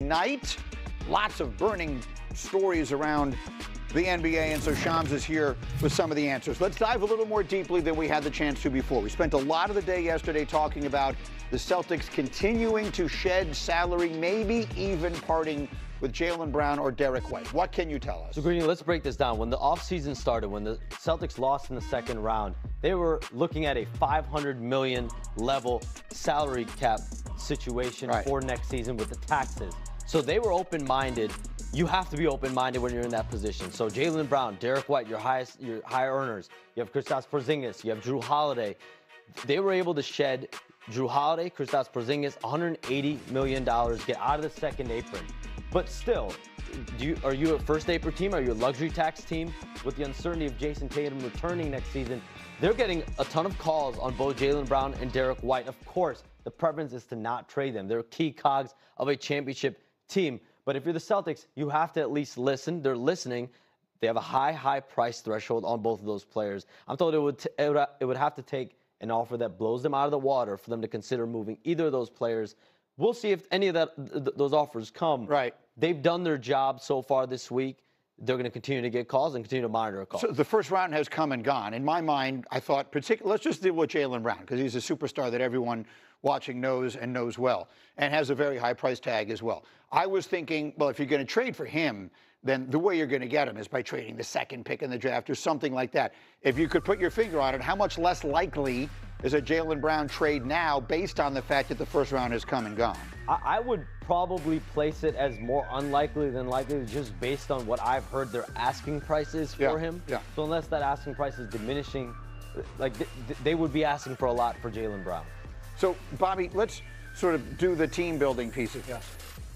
night. Lots of burning stories around the NBA, and so Shams is here with some of the answers. Let's dive a little more deeply than we had the chance to before. We spent a lot of the day yesterday talking about the Celtics continuing to shed salary, maybe even parting with Jaylen Brown or Derek White. What can you tell us? So, Greeny, let's break this down. When the offseason started, when the Celtics lost in the second round, they were looking at a $500 million level salary cap situation for next season with the taxes. So they were open-minded. You have to be open-minded when you're in that position. So Jaylen Brown, Derek White, your high earners. You have Kristaps Porzingis. You have Drew Holiday. They were able to shed Drew Holiday, Kristaps Porzingis, $180 million, get out of the second apron. But still, are you a first apron team? Are you a luxury tax team? With the uncertainty of Jason Tatum returning next season, they're getting a ton of calls on both Jaylen Brown and Derek White. Of course, the preference is to not trade them. They're key cogs of a championship team. But if you're the Celtics, you have to at least listen. They're listening. They have a high price threshold on both of those players. I'm told it would have to take an offer that blows them out of the water for them to consider moving either of those players. We'll see if any of those offers come. Right. They've done their job so far this week. They're going to continue to get calls and continue to monitor calls. So the first round has come and gone. In my mind, I thought, let's just deal with Jaylen Brown, because he's a superstar that everyone watching knows and knows well, and has a very high price tag as well. I was thinking, well, if you're going to trade for him, then the way you're going to get him is by trading the second pick in the draft or something like that. If you could put your finger on it, how much less likely is a Jaylen Brown trade now based on the fact that the first round has come and gone? I would probably place it as more unlikely than likely, just based on what I've heard their asking price is for him. So unless that asking price is diminishing, like they would be asking for a lot for Jaylen Brown. So, Bobby, let's sort of do the team building pieces.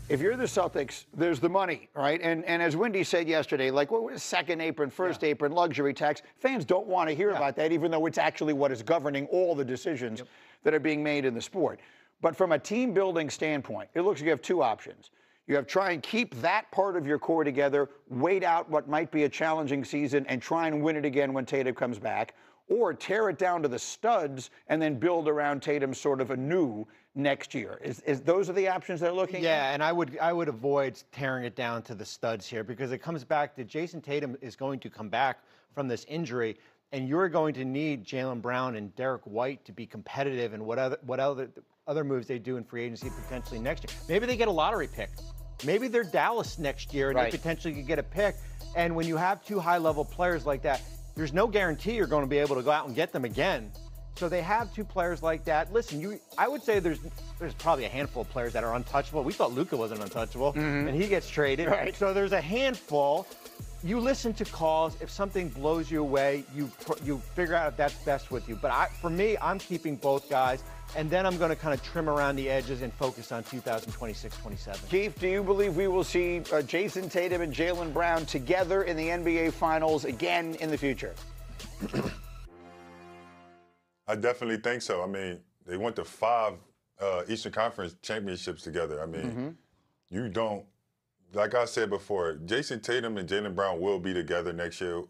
If you're the Celtics, there's the money, right? And as Wendy said yesterday, like, what was second apron, first apron, luxury tax? Fans don't want to hear about that, even though it's actually what is governing all the decisions that are being made in the sport. But from a team building standpoint, it looks like you have two options. You have try and keep that part of your core together, wait out what might be a challenging season, and try and win it again when Tatum comes back, or tear it down to the studs and then build around Tatum sort of anew next year. Is those are the options they're looking at? Yeah, and I would avoid tearing it down to the studs here, because it comes back to Jason Tatum is going to come back from this injury, and you're going to need Jaylen Brown and Derek White to be competitive in what other moves they do in free agency potentially next year. Maybe they get a lottery pick. Maybe they're Dallas next year and they potentially could get a pick. And when you have two high-level players like that, there's no guarantee you're going to be able to go out and get them again. So they have two players like that. Listen, I would say there's probably a handful of players that are untouchable. We thought Luka wasn't untouchable, and he gets traded. So there's a handful. You listen to calls. If something blows you away, you figure out if that's best with you. But for me, I'm keeping both guys, and then I'm going to kind of trim around the edges and focus on 2026-27. Keith, do you believe we will see Jason Tatum and Jaylen Brown together in the NBA Finals again in the future? I definitely think so. I mean, they went to 5 Eastern Conference championships together. I mean, you don't, like I said before, Jason Tatum and Jaylen Brown will be together next year.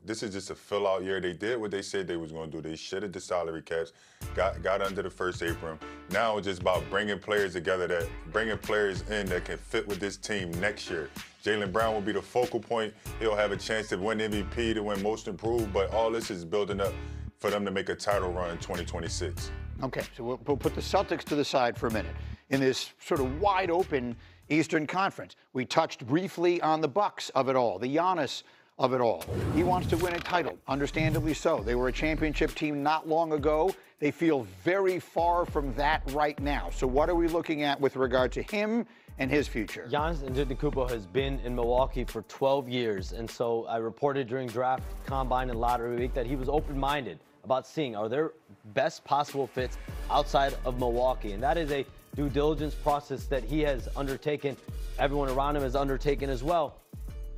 This is just a fill-out year. They did what they said they was going to do. They shedded the salary caps, got under the first apron. Now it's just about bringing players together, bringing players in that can fit with this team next year. Jaylen Brown will be the focal point. He'll have a chance to win MVP, to win Most Improved, but all this is building up for them to make a title run in 2026. Okay, so we'll put the Celtics to the side for a minute. In this sort of wide open Eastern Conference, we touched briefly on the Bucks of it all, the Giannis of it all. He wants to win a title, understandably so. They were a championship team not long ago. They feel very far from that right now. So what are we looking at with regard to him and his future? Giannis Antetokounmpo has been in Milwaukee for 12 years, and so I reported during draft, combine, and lottery week that he was open-minded about seeing are there best possible fits outside of Milwaukee, and that is a due diligence process that he has undertaken. Everyone around him has undertaken as well.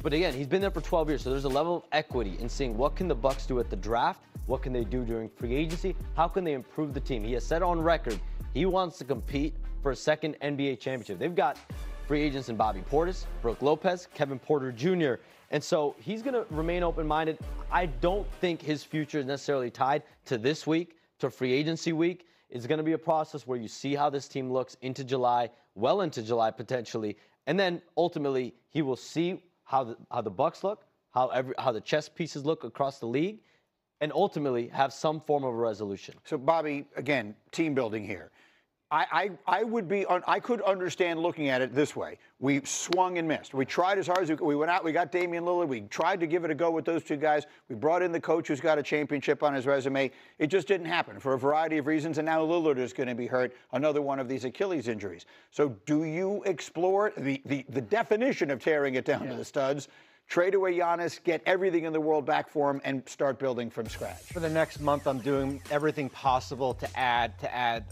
But again, he's been there for 12 years, so there's a level of equity in seeing what can the Bucks do at the draft, what can they do during free agency, how can they improve the team. He has said on record he wants to compete for a second NBA championship. They've got free agents in Bobby Portis, Brook Lopez, Kevin Porter Jr., and so he's going to remain open-minded. I don't think his future is necessarily tied to this week, to free agency week. It's going to be a process where you see how this team looks into July, well into July potentially, And then ultimately he will see how the Bucks look, how the chess pieces look across the league, and ultimately have some form of a resolution. So, Bobby, again, team building here. I could understand looking at it this way. We swung and missed. We tried as hard as we went out. We got Damian Lillard. We tried to give it a go with those two guys. We brought in the coach who's got a championship on his resume. It just didn't happen for a variety of reasons, and now Lillard is going to be hurt, another one of these Achilles injuries. So do you explore the definition of tearing it down to the studs? Trade away Giannis, get everything in the world back for him, and start building from scratch. For the next month, I'm doing everything possible to add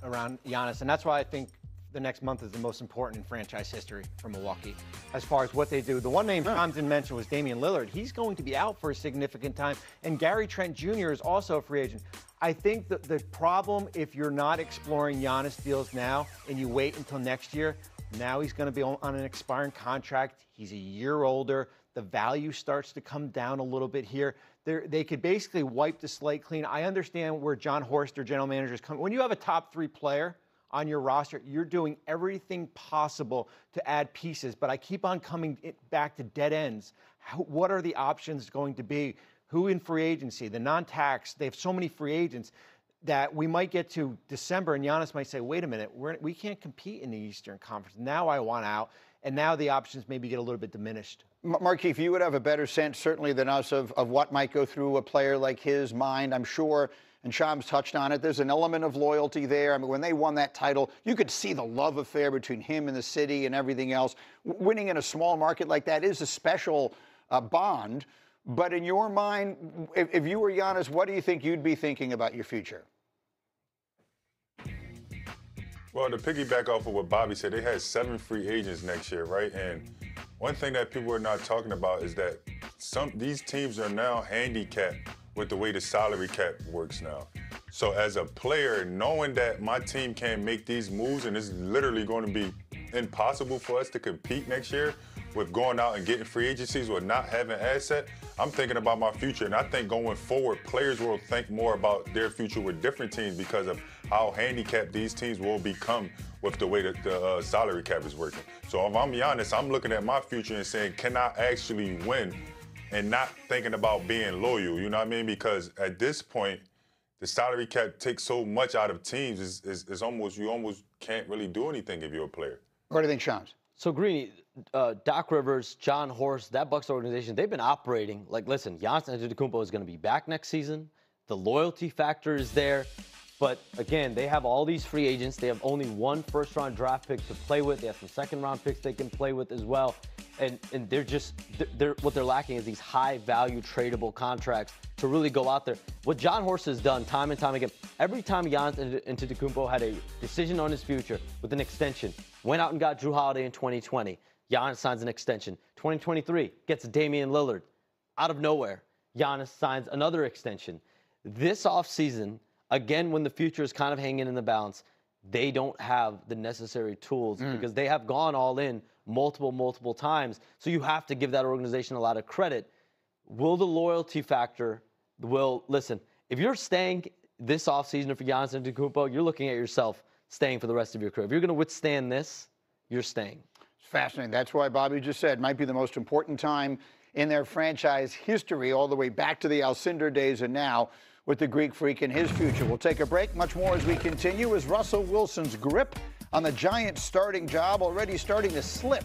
around Giannis, and that's why I think the next month is the most important in franchise history for Milwaukee as far as what they do. The one name Tom didn't mention was Damian Lillard. He's going to be out for a significant time, and Gary Trent Jr. is also a free agent. I think that the problem, if you're not exploring Giannis deals now and you wait until next year, now he's going to be on an expiring contract. He's a year older. The value starts to come down a little bit here. They could basically wipe the slate clean. I understand where John Horst, their general manager, is coming. When you have a top 3 player on your roster, you're doing everything possible to add pieces. But I keep on coming back to dead ends. What are the options going to be? Who in free agency? The non-tax. They have so many free agents that we might get to December and Giannis might say, wait a minute, we can't compete in the Eastern Conference. Now I want out. And now the options maybe get a little bit diminished. Markeith, you would have a better sense, certainly, than us of what might go through a player like his mind. I'm sure, and Shams touched on it, there's an element of loyalty there. I mean, when they won that title, you could see the love affair between him and the city and everything else. Winning in a small market like that is a special bond. But in your mind, if you were Giannis, what do you think you'd be thinking about your future? Well, to piggyback off of what Bobby said, they had 7 free agents next year, right? And one thing that people are not talking about is that these teams are now handicapped with the way the salary cap works now. So as a player, knowing that my team can't make these moves and it's literally going to be impossible for us to compete next year with going out and getting free agencies or not having asset, I'm thinking about my future. And I think going forward, players will think more about their future with different teams because of how handicapped these teams will become with the way that the salary cap is working. So if I'm Giannis, I'm looking at my future and saying, can I actually win? And not thinking about being loyal, you know what I mean? Because at this point, the salary cap takes so much out of teams, it's almost, you almost can't really do anything if you're a player. What do you think, Shams? So, Greeny, Doc Rivers, John Horst, that Bucks organization, they've been operating like, listen, Giannis Antetokounmpo is going to be back next season. The loyalty factor is there. But, again, they have all these free agents. They have only 1 first-round draft pick to play with. They have some second-round picks they can play with as well. And what they're lacking is these high-value tradable contracts to really go out there. What John Horst has done time and time again, every time Giannis Antetokounmpo had a decision on his future with an extension, went out and got Jrue Holiday in 2020. Giannis signs an extension. 2023 gets Damian Lillard. Out of nowhere, Giannis signs another extension. This offseason, again, when the future is kind of hanging in the balance, they don't have the necessary tools because they have gone all in multiple times. So you have to give that organization a lot of credit. Will the loyalty factor, listen, if you're staying this offseason for Giannis Antetokounmpo, you're looking at yourself staying for the rest of your career. If you're going to withstand this, you're staying. It's fascinating. That's why Bobby just said might be the most important time in their franchise history, all the way back to the Alcindor days and now with the Greek Freak and his future. We'll take a break. Much more as we continue as Russell Wilson's grip on the Giants starting job already starting to slip.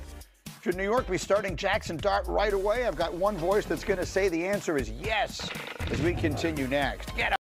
Should New York be starting Jackson Dart right away? I've got one voice that's going to say the answer is yes as we continue next. Get